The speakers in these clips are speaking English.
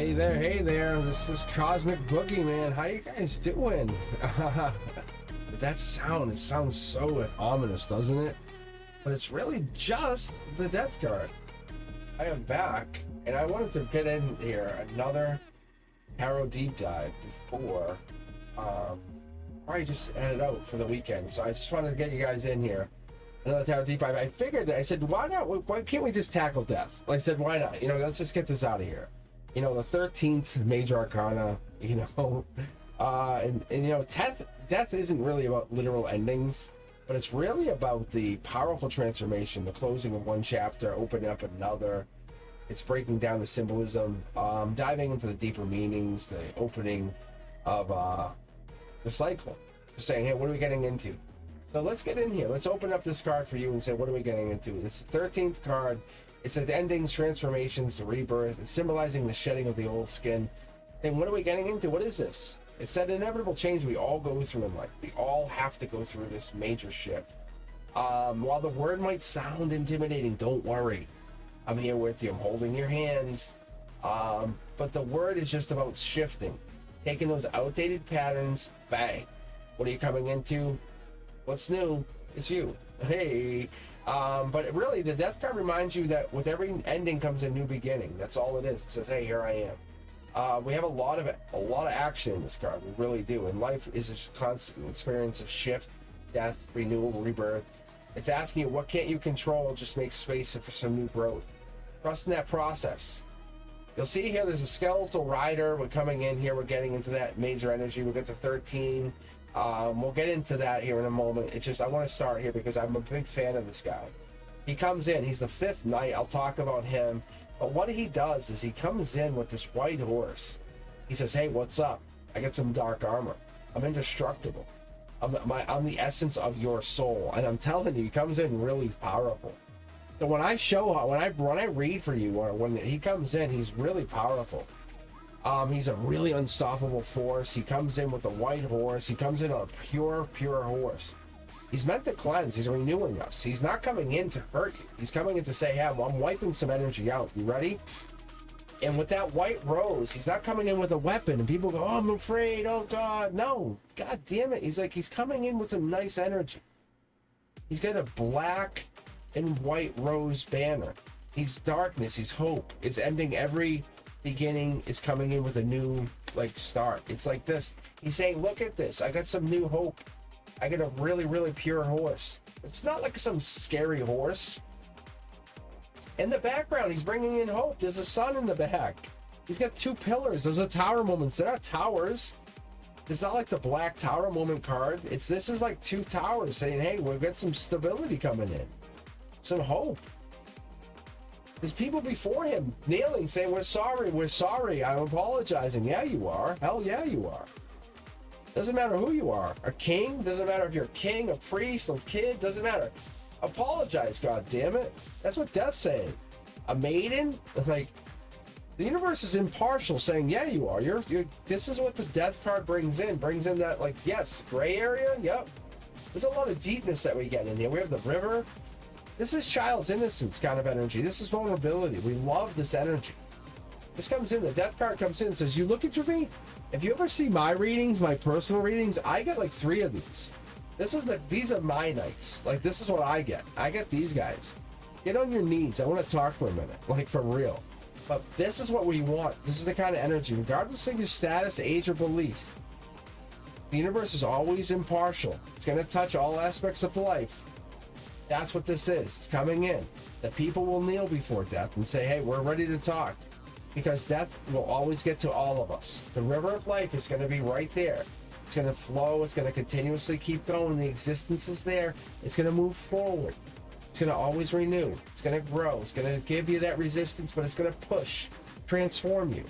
Hey there, this is Cosmic Boogeyman. How you guys doing? That sound, it sounds so ominous, doesn't it? But it's really just the death card. I am back, and I wanted to get in here another tarot deep dive before I just headed out for the weekend. So I just wanted to get you guys in here. Another tarot deep dive. I figured, I said, why not? Why can't we just tackle death? I said, why not? You know, let's just get this out of here. You know, the 13th major arcana, you know, and you know, death isn't really about literal endings, but it's really about the powerful transformation, the closing of one chapter, opening up another. It's breaking down the symbolism, diving into the deeper meanings, the opening of the cycle. Just saying, hey, what are we getting into? So let's get in here. Let's open up this card for you and say, what are we getting into? It's the 13th card. It's the endings, transformations, the rebirth. It's symbolizing the shedding of the old skin. And what are we getting into? What is this? It's that inevitable change we all go through in life. We all have to go through this major shift. While the word might sound intimidating, don't worry. I'm here with you. I'm holding your hand. But the word is just about shifting. Taking those outdated patterns, bang. What are you coming into? What's new? It's you. Hey. But really, the death card reminds you that with every ending comes a new beginning. That's all it is. It says, hey, here I am. We have a lot of action in this card. We really do. And life is a constant experience of shift, death, renewal, rebirth. It's asking you, what can't you control? Just make space for some new growth. Trust in that process. You'll see here there's a skeletal rider. We're coming in here. We're getting into that major energy. We'll get to 13. We'll get into that here in a moment. It's just, I want to start here because I'm a big fan of this guy. He comes in. He's the 5th knight. I'll talk about him. But what he does is he comes in with this white horse. He says, hey, what's up? I got some dark armor. I'm indestructible. I'm the essence of your soul. And I'm telling you, he comes in really powerful. So when I read for you, or when he comes in, he's really powerful. He's a really unstoppable force. He comes in with a white horse. He comes in on a pure horse. He's meant to cleanse. He's renewing us. He's not coming in to hurt you. He's coming in to say, hey, I'm wiping some energy out. You ready? And with that white rose, he's not coming in with a weapon. And people go, oh, I'm afraid. Oh, God. No. God damn it. He's coming in with some nice energy. He's got a black and white rose banner. He's darkness. He's hope. It's ending every beginning. Is coming in with a new start. It's like this. He's saying, look at this. I got some new hope. I got a really pure horse. It's not like some scary horse. In the background, he's bringing in hope. There's a sun in the back. He's got 2 pillars. Those are tower moments. They're not towers. It's not like the black tower moment card. This is like 2 towers saying, hey, we've got some stability coming in. Some hope. There's people before him kneeling, saying, we're sorry, I'm apologizing. Yeah, you are. Hell yeah, you are. Doesn't matter who you are. A king, doesn't matter if you're a king, a priest, a kid, doesn't matter. Apologize, god damn it. That's what Death's saying. A maiden? The universe is impartial, saying, yeah, you are. You're this is what the death card brings in. Brings in that, yes, gray area, yep. There's a lot of deepness that we get in here. We have the river. This is child's innocence kind of energy. This is vulnerability. We love this energy. This comes in, the death card comes in and says, you looking for me? If you ever see my readings, my personal readings, I get 3 of these. These are my nights. This is what I get. I get these guys. Get on your knees. I want to talk for a minute, for real. But this is what we want. This is the kind of energy, regardless of your status, age, or belief. The universe is always impartial. It's going to touch all aspects of life. That's what this is. It's coming in. The people will kneel before death and say, hey, we're ready to talk. Because death will always get to all of us. The river of life is going to be right there. It's going to flow. It's going to continuously keep going. The existence is there. It's going to move forward. It's going to always renew. It's going to grow. It's going to give you that resistance, but it's going to push, transform you.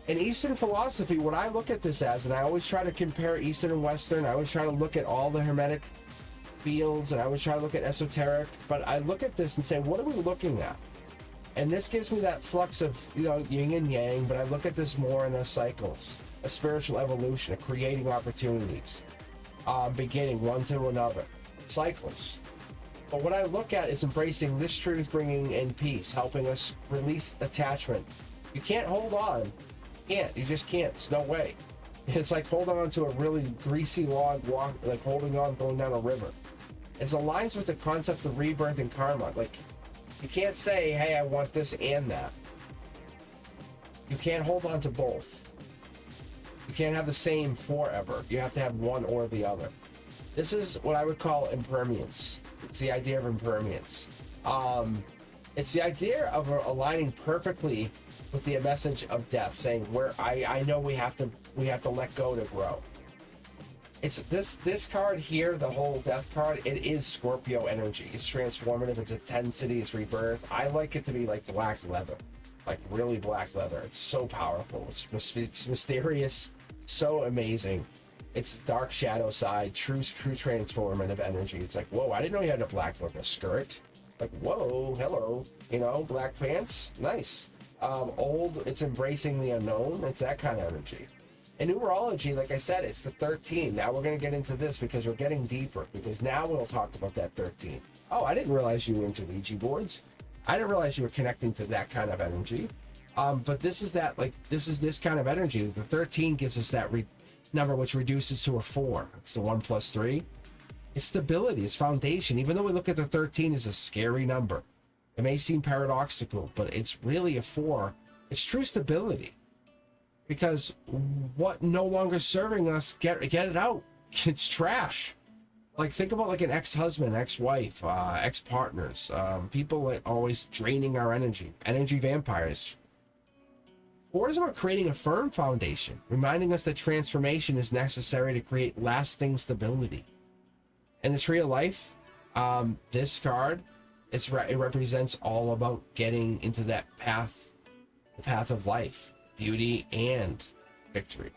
In Eastern philosophy, what I look at this as, and I always try to compare Eastern and Western, I always try to look at all the Hermetic fields, and I always try to look at esoteric, but I look at this and say, what are we looking at? And this gives me that flux of, yin and yang, but I look at this more in cycles, a spiritual evolution, a creating opportunities, beginning one to another, cycles. But what I look at is embracing this truth, bringing in peace, helping us release attachment. You can't hold on. You can't. You just can't. There's no way. It's like holding on to a really greasy log, like holding on going down a river. It aligns with the concept of rebirth and karma. Like, you can't say, hey, I want this and that. You can't hold on to both. You can't have the same forever. You have to have one or the other. This is what I would call impermanence. It's the idea of impermanence. It's the idea of aligning perfectly with the message of death, saying where I know we have to let go to grow. It's this card here, the whole death card, it is Scorpio energy. It's transformative, it's intensity, it's rebirth. I like it to be like black leather, like really black leather. It's so powerful, it's mysterious, so amazing. It's dark shadow side, true transformative energy. It's like, whoa, I didn't know you had a black leather skirt. Like, whoa, hello, you know, black pants, nice. Old, it's embracing the unknown. It's that kind of energy. In numerology, like I said, it's the 13. Now we're going to get into this because we're getting deeper, because now we'll talk about that 13. Oh, I didn't realize you were into Ouija boards. I didn't realize you were connecting to that kind of energy. But this is that, like, this kind of energy. The 13 gives us that number, which reduces to a 4. It's the 1 plus 3. It's stability, it's foundation. Even though we look at the 13 as a scary number, it may seem paradoxical, but it's really a 4. It's true stability. Because what no longer serving us, get it out. It's trash. Like, think about like an ex-husband, ex-wife, ex-partners, people that always draining our energy vampires. 4 is about creating a firm foundation, reminding us that transformation is necessary to create lasting stability. And the Tree of Life, this card, it represents all about getting into that path, the path of life, beauty, and victory.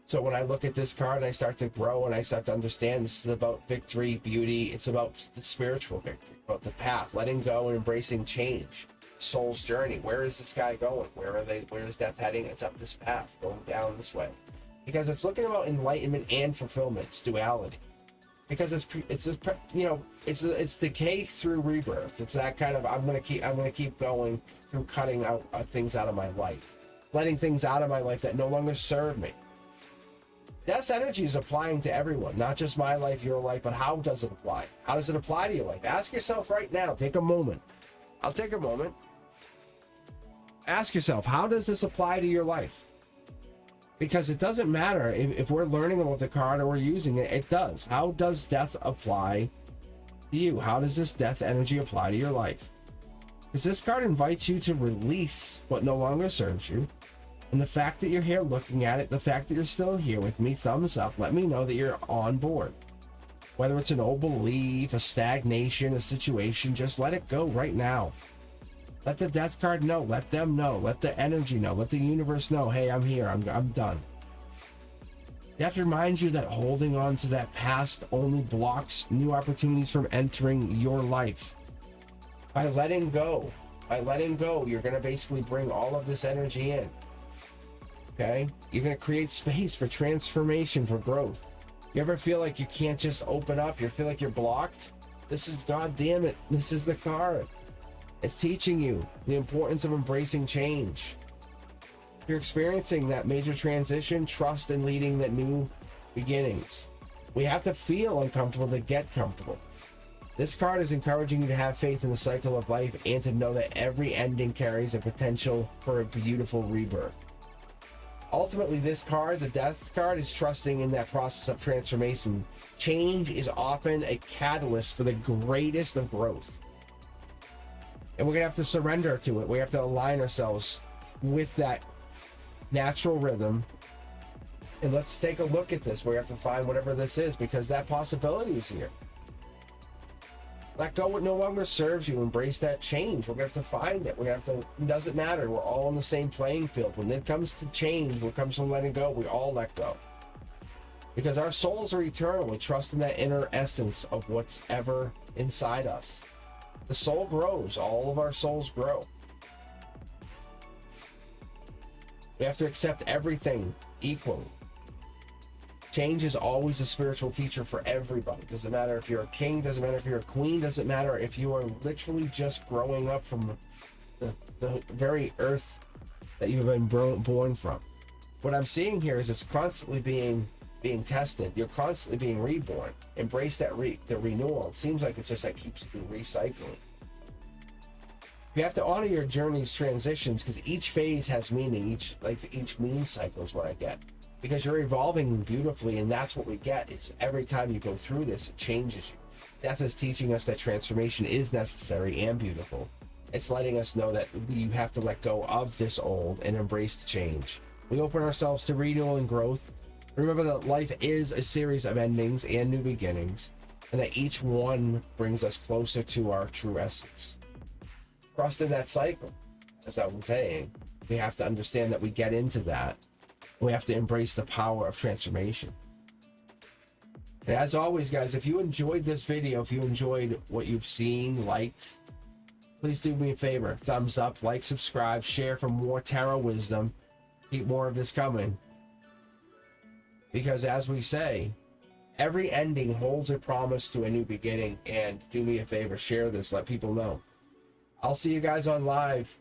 So when I look at this card, I start to grow and I start to understand this is about victory, beauty. It's about the spiritual victory, about the path, letting go and embracing change. Soul's journey. Where is this guy going? Where is death heading? It's up this path, going down this way. Because it's looking about enlightenment and fulfillment. It's duality. Because it's decay through rebirth. It's that kind of I'm gonna keep going through cutting out things out of my life, letting things out of my life that no longer serve me. Death's energy is applying to everyone, not just my life, your life, but how does it apply? How does it apply to your life? Ask yourself right now. Take a moment. I'll take a moment. Ask yourself, how does this apply to your life? Because it doesn't matter if we're learning about the card or we're using it, it does. How does death apply to you? How does this death energy apply to your life? Because this card invites you to release what no longer serves you. And the fact that you're here looking at it, the fact that you're still here with me, thumbs up, let me know that you're on board. Whether it's an old belief, a stagnation, a situation, just let it go right now. Let the death card know, let them know, let the energy know, let the universe know, hey, I'm here, I'm done. Death reminds you that holding on to that past only blocks new opportunities from entering your life. By letting go, you're going to basically bring all of this energy in. Okay? You're going to create space for transformation, for growth. You ever feel like you can't just open up? You feel like you're blocked? This is, God damn it, this is the card. It's teaching you the importance of embracing change. If you're experiencing that major transition, trust in leading that new beginnings. We have to feel uncomfortable to get comfortable. This card is encouraging you to have faith in the cycle of life and to know that every ending carries a potential for a beautiful rebirth. Ultimately, this card, the death card, is trusting in that process of transformation. Change is often a catalyst for the greatest of growth. And we're going to have to surrender to it. We have to align ourselves with that natural rhythm. And let's take a look at this. We have to find whatever this is, because that possibility is here. Let go what no longer serves you. Embrace that change. We're going to have to find it. It doesn't matter. We're all on the same playing field. When it comes to change, when it comes to letting go, we all let go. Because our souls are eternal. We trust in that inner essence of what's ever inside us. The soul grows. All of our souls grow. We have to accept everything equally. Change is always a spiritual teacher for everybody. Doesn't matter if you're a king, doesn't matter if you're a queen, doesn't matter if you are literally just growing up from the very earth that you've been born from. What I'm seeing here is it's constantly being tested. You're constantly being reborn. Embrace that the renewal. It seems like it's just that keeps recycling. You have to honor your journey's transitions, because each phase has meaning. Each moon cycle is what I get, because you're evolving beautifully, and that's what we get. Is every time you go through this, it changes you. Death is teaching us that transformation is necessary and beautiful. It's letting us know that you have to let go of this old and embrace the change. We open ourselves to renewal and growth. Remember that life is a series of endings and new beginnings, and that each one brings us closer to our true essence. Trust in that cycle. As I've been saying, we have to understand that we get into that. We have to embrace the power of transformation. And as always, guys, if you enjoyed this video, if you enjoyed what you've seen, liked, please do me a favor. Thumbs up, like, subscribe, share for more tarot wisdom. Keep more of this coming. Because as we say, every ending holds a promise to a new beginning. And do me a favor, share this, let people know. I'll see you guys on live.